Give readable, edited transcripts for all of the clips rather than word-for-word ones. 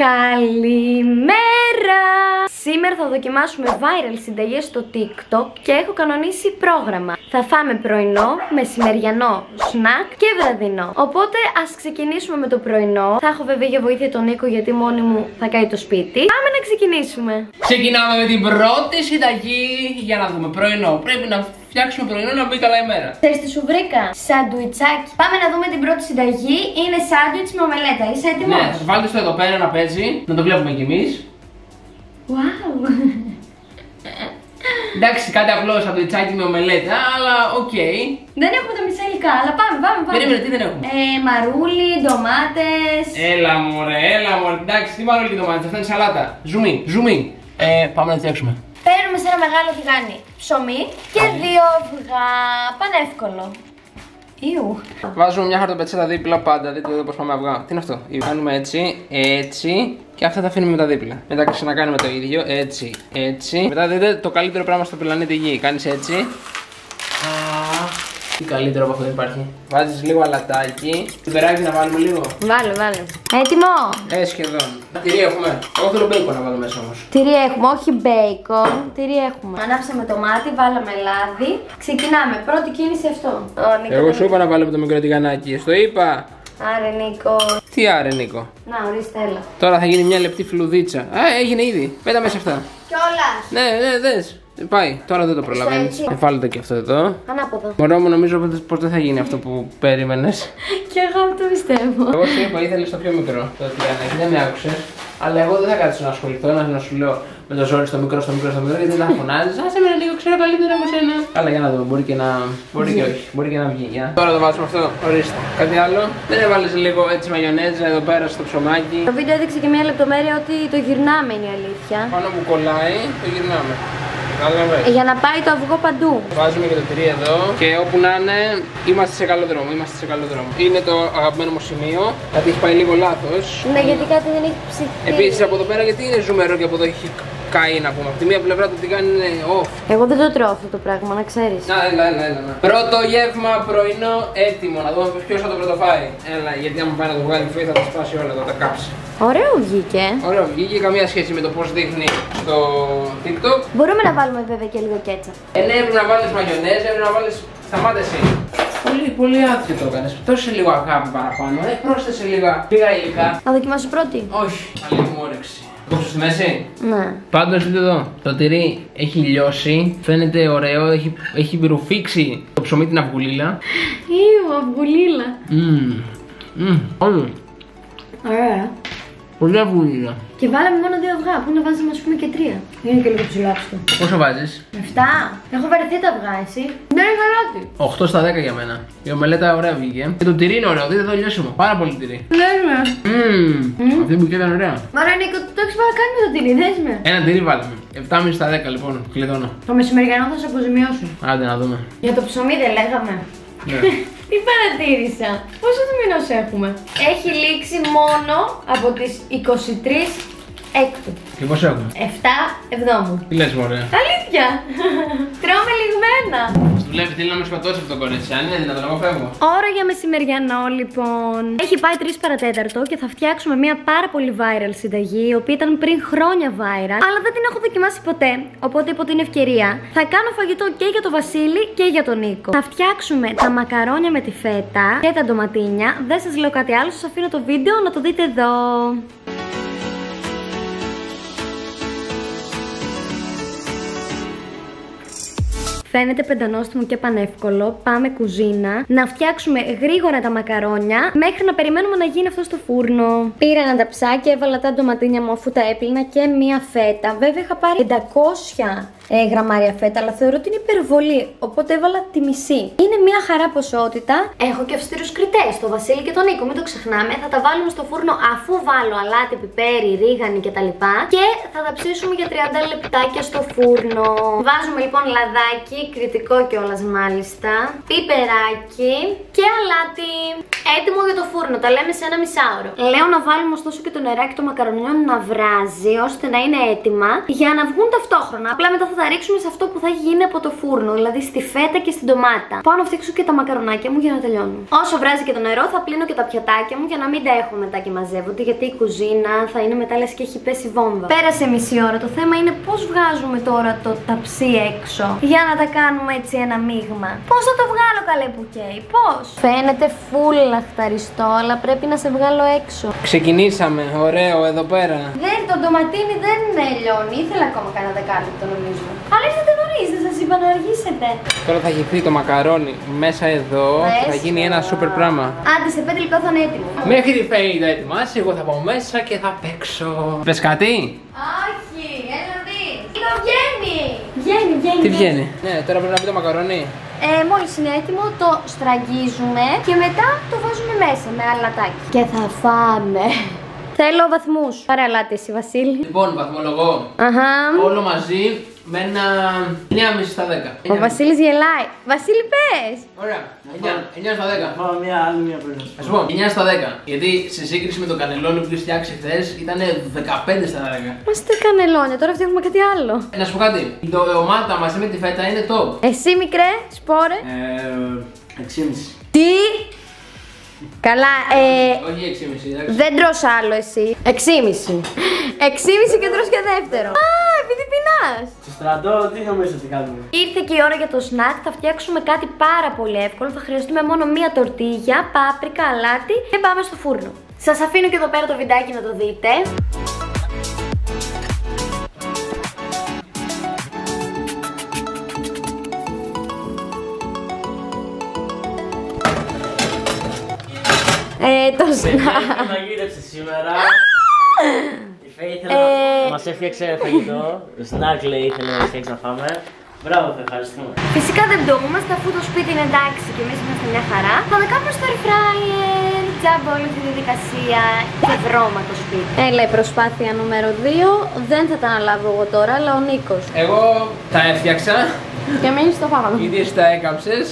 Καλημέρα! Σήμερα θα δοκιμάσουμε viral συνταγές στο TikTok και έχω κανονίσει πρόγραμμα. Θα φάμε πρωινό, μεσημεριανό, σνακ και βραδινό. Οπότε ας ξεκινήσουμε με το πρωινό. Θα έχω βέβαια για βοήθεια τον Νίκο γιατί μόνη μου θα καεί το σπίτι. Πάμε να ξεκινήσουμε. Ξεκινάμε με την πρώτη συνταγή για να δούμε πρωινό. Πρέπει να φτιάξουμε πρωινό να μπει καλά η μέρα. Ξέρεις τι σου βρήκα? Σαντουιτσάκι. Πάμε να δούμε την πρώτη συνταγή. Είναι σάντουιτς με ομελέτα. Είσαι έτοιμος? Ναι, θα βάλτε στο εδώ πέρα να παίζει, να το βλέπουμε κι εμείς. Wow. Εντάξει, κάτι απλό σαντουιτσάκι με ομελέτα, αλλά οκ. Δεν έχουμε τα μισά υλικά, αλλά πάμε. Περίμενε, τι δεν έχουμε? Μαρούλι, ντομάτες. Έλα μωρέ. Εντάξει, τι μαρούλι και ντομάτες, αυτά είναι σαλάτα. Ζουμί. Πάμε να φτιάξουμε. Παίρνουμε σε ένα μεγάλο τηγάνι ψωμί και 2 αυγά. Πανεύκολο. Ιου. Βάζουμε μια χαρτοπετσέτα δίπλα πάντα. Δείτε εδώ πως πάμε αυγά. Τι είναι αυτό? Κάνουμε έτσι. Και αυτά τα αφήνουμε τα δίπλα. Μετά ξανακάνουμε το ίδιο. Έτσι. Μετά δείτε το καλύτερο πράγμα στο πλανήτη Γη. Κάνεις έτσι. Τι καλύτερο από αυτό δεν υπάρχει. Βάζεις λίγο αλατάκι. Πιπεράκι να βάλουμε λίγο. Βάλε. Έτοιμο. Σχεδόν. Τυρί έχουμε. Εγώ θέλω μπέικον να βάλω μέσα όμως. Τυρί έχουμε, όχι μπέικον. Τυρί έχουμε. Ανάψαμε το μάτι, βάλαμε λάδι. Ξεκινάμε. Πρώτη κίνηση αυτό. Εγώ σου είπα να βάλω το μικρό τηγανάκι. Στο είπα. Άρε Νίκο. Τι άρε Νίκο? Να ορίστε, έλα. Τώρα θα γίνει μια λεπτή φλουδίτσα. Έγινε ήδη. Πέτα μέσα αυτά. Κιόλας. Ναι, δες. Πάει, τώρα δεν το προλαβαίνεις. Βάλτε και αυτό εδώ. Ανάποδα. Μωρό μου, νομίζω πως δεν θα γίνει αυτό που περίμενες. Και εγώ το πιστεύω. Εγώ σου είπα, ήθελες το πιο μικρό. Το τηγανάκι, δεν με άκουσες. Αλλά εγώ δεν θα κάτσω να ασχοληθώ, να σου λέω με το ζόρι στο μικρό, γιατί δεν θα φωνάζεις. Άσε με λίγο, ξέρω καλύτερα από σένα. Αλλά για να δούμε, μπορεί και να. Μπορεί και όχι, μπορεί και να βγει. Για. Τώρα το βάζουμε αυτό, ορίστε. Κάτι άλλο? Δεν έβαλες λίγο έτσι μαγιονέζα εδώ πέρα στο ψωμάκι? Το βίντεο έδειξε και μια λεπτομέρεια ότι το γυρνάμε είναι η αλήθεια. Πάνω που κολλάει, το γυρνάμε. Για να πάει το αυγό παντού. Βάζουμε και το τυρί εδώ και όπου να είναι είμαστε σε καλό δρόμο. Είναι το αγαπημένο μου σημείο, γιατί έχει πάει λίγο λάθος. Ναι, γιατί κάτι δεν έχει ψηθεί. Επίσης από εδώ πέρα γιατί είναι ζουμερό και από εδώ έχει καεί να πούμε. Από τη μία πλευρά το τηγάνι είναι off. Εγώ δεν το τρώω αυτό το πράγμα, να ξέρεις. Έλα. Πρώτο γεύμα πρωινό έτοιμο. Να δούμε ποιος θα το πρωτοφάει. Έλα, γιατί άμα πάει να το βγάλει φύγει θα το σπάσει όλα, θα τα κάψει. Ωραίο βγήκε. Ωραίο βγήκε, καμία σχέση με το πώς δείχνει στο TikTok. Μπορούμε να βάλουμε βέβαια και λίγο κέτσα. Ναι, έπρεπε να βάλεις μαγιονέζα, έπρεπε να βάλεις. Σταμάτε εσύ. Πολύ άδικο το έκανες. Δώσε λίγο αγάπη παραπάνω. Πρόσθεσε λίγα υλικά. Θα δοκιμάσω πρώτη. Όχι, καλή μου όρεξη. Κόψω στη μέση. Ναι. Πάντως δείτε εδώ. Το τυρί έχει λιώσει. Φαίνεται ωραίο. Έχει ρουφήξει το ψωμί την αυγουλίλα. Αυγουλίλα. Όλο. Ωραία. Πολύ αυγουλίλα. Και βάλαμε μόνο 2 αυγά. Πού να βάζουμε, ας πούμε, και 3. Είναι και λίγο ψηλάψτο. Πόσο βάζεις? 7. Έχω βαρεθεί τα αυγά, εσύ. Δεν είναι χαλάτι. 8 στα 10 για μένα. Η ομελέτα ωραία βγήκε. Και το τυρί είναι ωραίο. Δείτε εδώ λιώσιμο. Πάρα πολύ τυρί. Δέσμε. Αυτή που ήταν ωραία. Μάρα Νίκο, το έχεις παρακάνει με το τυρί, δέσμε. Ένα τυρί βάλαμε. 7,5 στα 10 λοιπόν. Κλειδώνω. Το μεσημεριανό θα σε αποζημιώσω. Άντε να δούμε. Για το ψωμί δεν λέγαμε? Ναι. Τι παρατήρησα. Πόσο μήνος έχουμε? Έχει λήξει μόνο από τις 23 Έκτου. Και πώς έχουμε? 7 Εβδόμου. Τι λες μωρέ? Αλήθεια. Τρώμε λιγμένα. Δουλεύει, θέλει να με σκοτώσει αυτό το κορίτσι. Αν είναι δυνατόν, εγώ φεύγω. Ώρα για μεσημεριανό λοιπόν. Έχει πάει 3 παρατέταρτο και θα φτιάξουμε μια πάρα πολύ viral συνταγή, η οποία ήταν πριν χρόνια viral, αλλά δεν την έχω δοκιμάσει ποτέ. Οπότε υπό την ευκαιρία θα κάνω φαγητό και για τον Βασίλη και για τον Νίκο. Θα φτιάξουμε τα μακαρόνια με τη φέτα και τα ντοματίνια. Δεν σας λέω κάτι άλλο, σας αφήνω το βίντεο να το δείτε εδώ. Φαίνεται πεντανόστιμο και πανεύκολο. Πάμε κουζίνα. Να φτιάξουμε γρήγορα τα μακαρόνια μέχρι να περιμένουμε να γίνει αυτό στο φούρνο. Πήρα ένα ταψάκι, έβαλα τα ντοματίνια μου αφού τα έπλυνα και μία φέτα. Βέβαια είχα πάρει 500 γραμμάρια φέτα, αλλά θεωρώ ότι είναι υπερβολή. Οπότε έβαλα τη μισή. Είναι μία χαρά ποσότητα. Έχω και αυστηρούς κριτές, το Βασίλη και τον Νίκο, μην το ξεχνάμε. Θα τα βάλουμε στο φούρνο αφού βάλω αλάτι, πιπέρι, ρίγανη κτλ. Και θα τα ψήσουμε για 30 λεπτάκια στο φούρνο. Βάζουμε λοιπόν λαδάκι, κριτικό κιόλας μάλιστα, πιπεράκι και αλάτι. Έτοιμο για το φούρνο, τα λέμε σε 1 μισάωρο. Λέω να βάλουμε ωστόσο και το νεράκι των μακαρονιών να βράζει ώστε να είναι έτοιμα για να βγουν ταυτόχρονα. Απλά μετά θα θα τα ρίξουμε σε αυτό που θα γίνει από το φούρνο, δηλαδή στη φέτα και στην ντομάτα. Πάω να φτιάξω και τα μακαρονάκια μου για να τελειώνω. Όσο βράζει και το νερό, θα πλύνω και τα πιατάκια μου για να μην τα έχω μετά και μαζεύονται, γιατί η κουζίνα θα είναι μετά λες και έχει πέσει βόμβα. Πέρασε μισή ώρα. Το θέμα είναι πώς βγάζουμε τώρα το ταψί έξω για να τα κάνουμε έτσι ένα μείγμα. Πώς θα το βγάλω, καλέ που καίει, πώς? Φαίνεται φουλ λαχταριστό, αλλά πρέπει να σε βγάλω έξω. Ξεκινήσαμε, ωραίο εδώ πέρα. Δεν, το ντοματίνι δεν λιώνει. Ήθελα ακόμα κανένα δεκάλεπτο νομίζω. Αλλά ήρθατε νωρίς, δεν σας είπα να αργήσετε. Τώρα θα γευθεί το μακαρόνι μέσα εδώ και θα γίνει ένα σούπερ πράγμα. Άντε, σε 5 λεπτά θα είναι έτοιμο. Μέχρι τη Φέη θα ετοιμάσει, εγώ θα πάω μέσα και θα παίξω. Πες κάτι? Όχι, έλα δεις. Το βγαίνει. Βγαίνει. Τι βγαίνει? Ναι, τώρα πρέπει να πει το μακαρόνι. Μόλις είναι έτοιμο, το στραγγίζουμε και μετά το βάζουμε μέσα με αλατάκι. Και θα φάμε. Θέλω βαθμούς. Πάρε αλάτι εσύ, Βασίλη. Λοιπόν, βαθμολογώ. Αχα. Όλο μαζί με ένα 9,5 στα 10. Ο Βασίλης γελάει. Βασίλη, πες. Ωραία. 9 στα 10. Πάω μία πριν. Α σου πω, 9 στα 10. Γιατί σε σύγκριση με το κανελόνι που έχει φτιάξει χθες ήταν 15 στα 10. Μας τι κανελόνια, τώρα φτιάχνουμε κάτι άλλο. Να σου πω κάτι. Το ντομάτα μαζί με τη φέτα είναι top. Εσύ μικρέ, σπόρε. 6,5. Τι. Καλά, Όχι 6,5, εντάξει. δεν τρως άλλο εσύ. 6,5. 6,5 και τρως και δεύτερο. Α, επειδή πεινάς. Στο στρατό, τι νομίζω ότι κάνουμε? Ήρθε και η ώρα για το σνακ. Θα φτιάξουμε κάτι πάρα πολύ εύκολο. Θα χρειαστούμε μόνο μία τορτίγια, πάπρικα, αλάτι και πάμε στο φούρνο. Σας αφήνω και εδώ πέρα το βιντεάκι να το δείτε. Το σνακ. Μαγείρεψε σήμερα. Η Φέη ήθελε να μας έφτιαξε φαγητό. Σνακ λέει ήθελε να φτιάξει να φάμε. Μπράβο, Φέη, ευχαριστούμε. Φυσικά δεν πτωούμαστε, αφού το σπίτι είναι εντάξει και εμείς είμαστε μια χαρά. Θα τα κάνουμε στο air fryer. Τζάμπα όλη αυτή τη διαδικασία και βρώμα το σπίτι. Έλα, η προσπάθεια νούμερο 2. Δεν θα τα αναλάβω εγώ τώρα, αλλά ο Νίκος. Εγώ τα έφτιαξα. Και εμείς το φάγαμε. Ήδη τα έκαψες.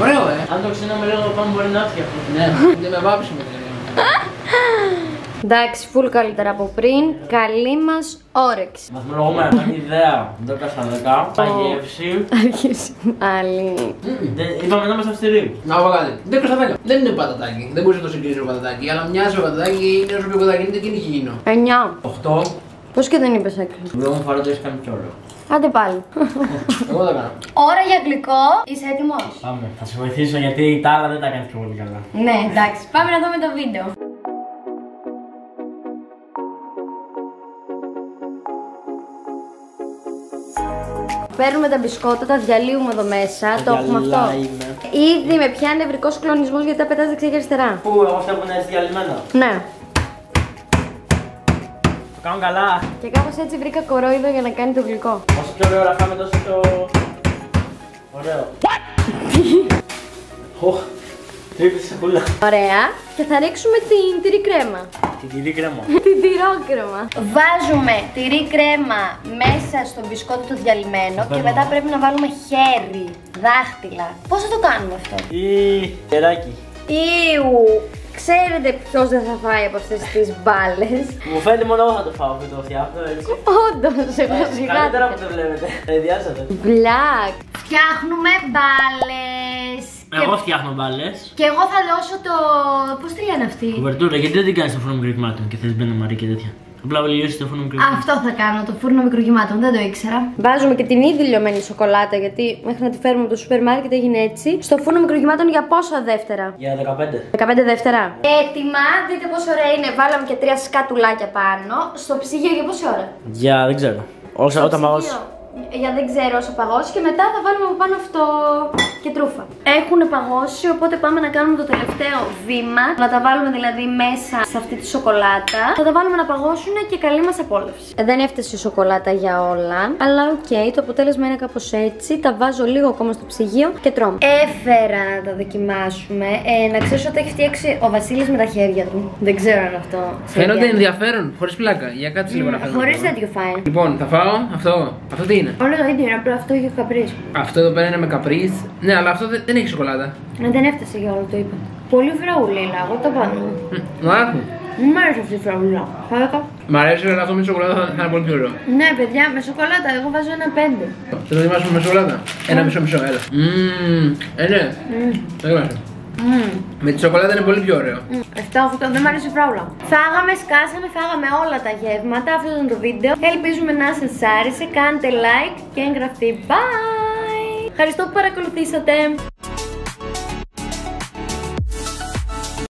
Ωραίο, Αν το ξέραμε λίγο πάμε μπορεί να φτιάχνει. Ναι, δεν με βάψουμε. Εντάξει, φουλ καλύτερα από πριν. Καλή μας όρεξη. Βαθμολογούμε να κάνει ιδέα 10 στα 10. Παγεύση. Αρχίσει πάλι. Είπαμε να είμαστε αυστηροί. Να πω κάτι. 10 στα 10. Δεν είναι πατατάκι. Δεν μπορεί να το συγκρίνει με πατατάκι. Αλλά μοιάζει με πατατάκι, είναι όσο πιο πατατάκι είναι και είναι υγιεινό. 9. 8. Πώς και δεν είπες έκρηση. Δεν μου φάρω το έχει κάνει πιο ωραίο. Άντε πάλι. Εγώ τα κάνω. Ώρα για γλυκό. Είσαι έτοιμος? Πάμε, θα σε βοηθήσω γιατί τα άλλα δεν τα κάνει πιο πολύ καλά. Ναι, εντάξει. Πάμε να δούμε το βίντεο. Παίρνουμε τα μπισκότα, τα διαλύουμε εδώ μέσα. Το έχουμε αυτό. Ήδη με πιάνει νευρικός κλονισμός γιατί τα πετάς δεξιά και αριστερά. Πού, εγώ αυτά που είναι έτσι διαλυμένα. Ναι. Το κάνω καλά. Και κάπως έτσι βρήκα κορόιδο για να κάνει το γλυκό. Όσο πιο ωραίο φάμε τόσο πιο... ωραίο. Οχ, τρίτη σακούλα. Ωραία. Και θα ρίξουμε την τυρί κρέμα. Την τυρί κρέμα. Την τυρόκρεμα. Βάζουμε τυρί κρέμα μέσα στο μπισκότο το διαλυμένο και μετά πρέπει να βάλουμε χέρι, δάχτυλα. Πώς θα το κάνουμε αυτό? Ή κεράκι. Ιου. Ξέρετε ποιος δεν θα φάει από αυτές τις μπάλες? Μου φαίνεται μόνο εγώ θα το φάω που το φτιάχνω έτσι. Όντως, εγώ Καλύτερα που σιγά. το βλέπετε. Ιδιάσατε. Μπλακ. Φτιάχνουμε μπάλες. Εγώ φτιάχνω μπάλες. Και εγώ θα δώσω το... πώς τη λένε αυτή? Κουβερτούρα, γιατί δεν την κάνεις στο φούρνο μικροκυμάτων και θες μπένα μαρί και τέτοια. Απλά βελτιώσεις το φούρνο μικροκυμάτων. Αυτό θα κάνω, το φούρνο μικροκυμάτων, δεν το ήξερα. Βάζουμε και την ήδη λιωμένη σοκολάτα, γιατί μέχρι να τη φέρουμε από το σούπερ μάρκετ έγινε έτσι. Στο φούρνο μικροκυμάτων για πόσα δεύτερα? Για 15. 15 δεύτερα. Έτοιμα, δείτε πόσο ωραία είναι. Βάλαμε και 3 σκατουλάκια πάνω. Στο ψυγείο για πόση ώρα? Για δεν ξέρω. Όταν παγώσει. Για δεν ξέρω όσο παγώσει και μετά θα βάλουμε από πάνω αυτό και τρούφα. Έχουν παγώσει, οπότε πάμε να κάνουμε το τελευταίο βήμα. Να τα βάλουμε δηλαδή μέσα σε αυτή τη σοκολάτα. Θα τα βάλουμε να παγώσουν και καλή μας απόλαυση. Δεν έφτασε η σοκολάτα για όλα, αλλά οκ, το αποτέλεσμα είναι κάπως έτσι. Τα βάζω λίγο ακόμα στο ψυγείο και τρώμε. Έφερα να τα δοκιμάσουμε. Να ξέρεις ότι έχει φτιάξει ο Βασίλης με τα χέρια του. Δεν ξέρω αν αυτό. Φαίνονται ενδιαφέρον, χωρίς πλάκα. Για κάτσε λίγο να φαίνεται. Χωρίς τέτοιο φάει. Λοιπόν, θα φάω αυτό. Αυτό τι είναι? Όλο το ίδιο είναι, απλά αυτό έχει καπρίζ. Αυτό εδώ πέρα είναι με καπρίς. Ναι, αλλά αυτό δεν έχει σοκολάτα. Δεν έφτασε για όλο, το είπα. Πολύ φραουλίλα, εγώ το πάνω. Να άκου. Μου άρεσε αυτή η φράουλα. Μ' αρέσει, αλλά αυτό με σοκολάτα θα είναι πολύ πιο ωραίο. Ναι, παιδιά, με σοκολάτα. Εγώ βάζω ένα 5. Θα το ετοιμάσουμε με σοκολάτα. Ένα μισό, έλα. Ναι. Δοκιμάσαι. Με τη σοκολάτα είναι πολύ πιο ωραίο. 7-8, δεν μ' αρέσει η φράουλα. Φάγαμε, σκάσαμε, φάγαμε όλα τα γεύματα. Αυτό ήταν το βίντεο. Ελπίζουμε να σας άρεσε. Κάντε like και εγγραφή. Bye! Ευχαριστώ που παρακολουθήσατε.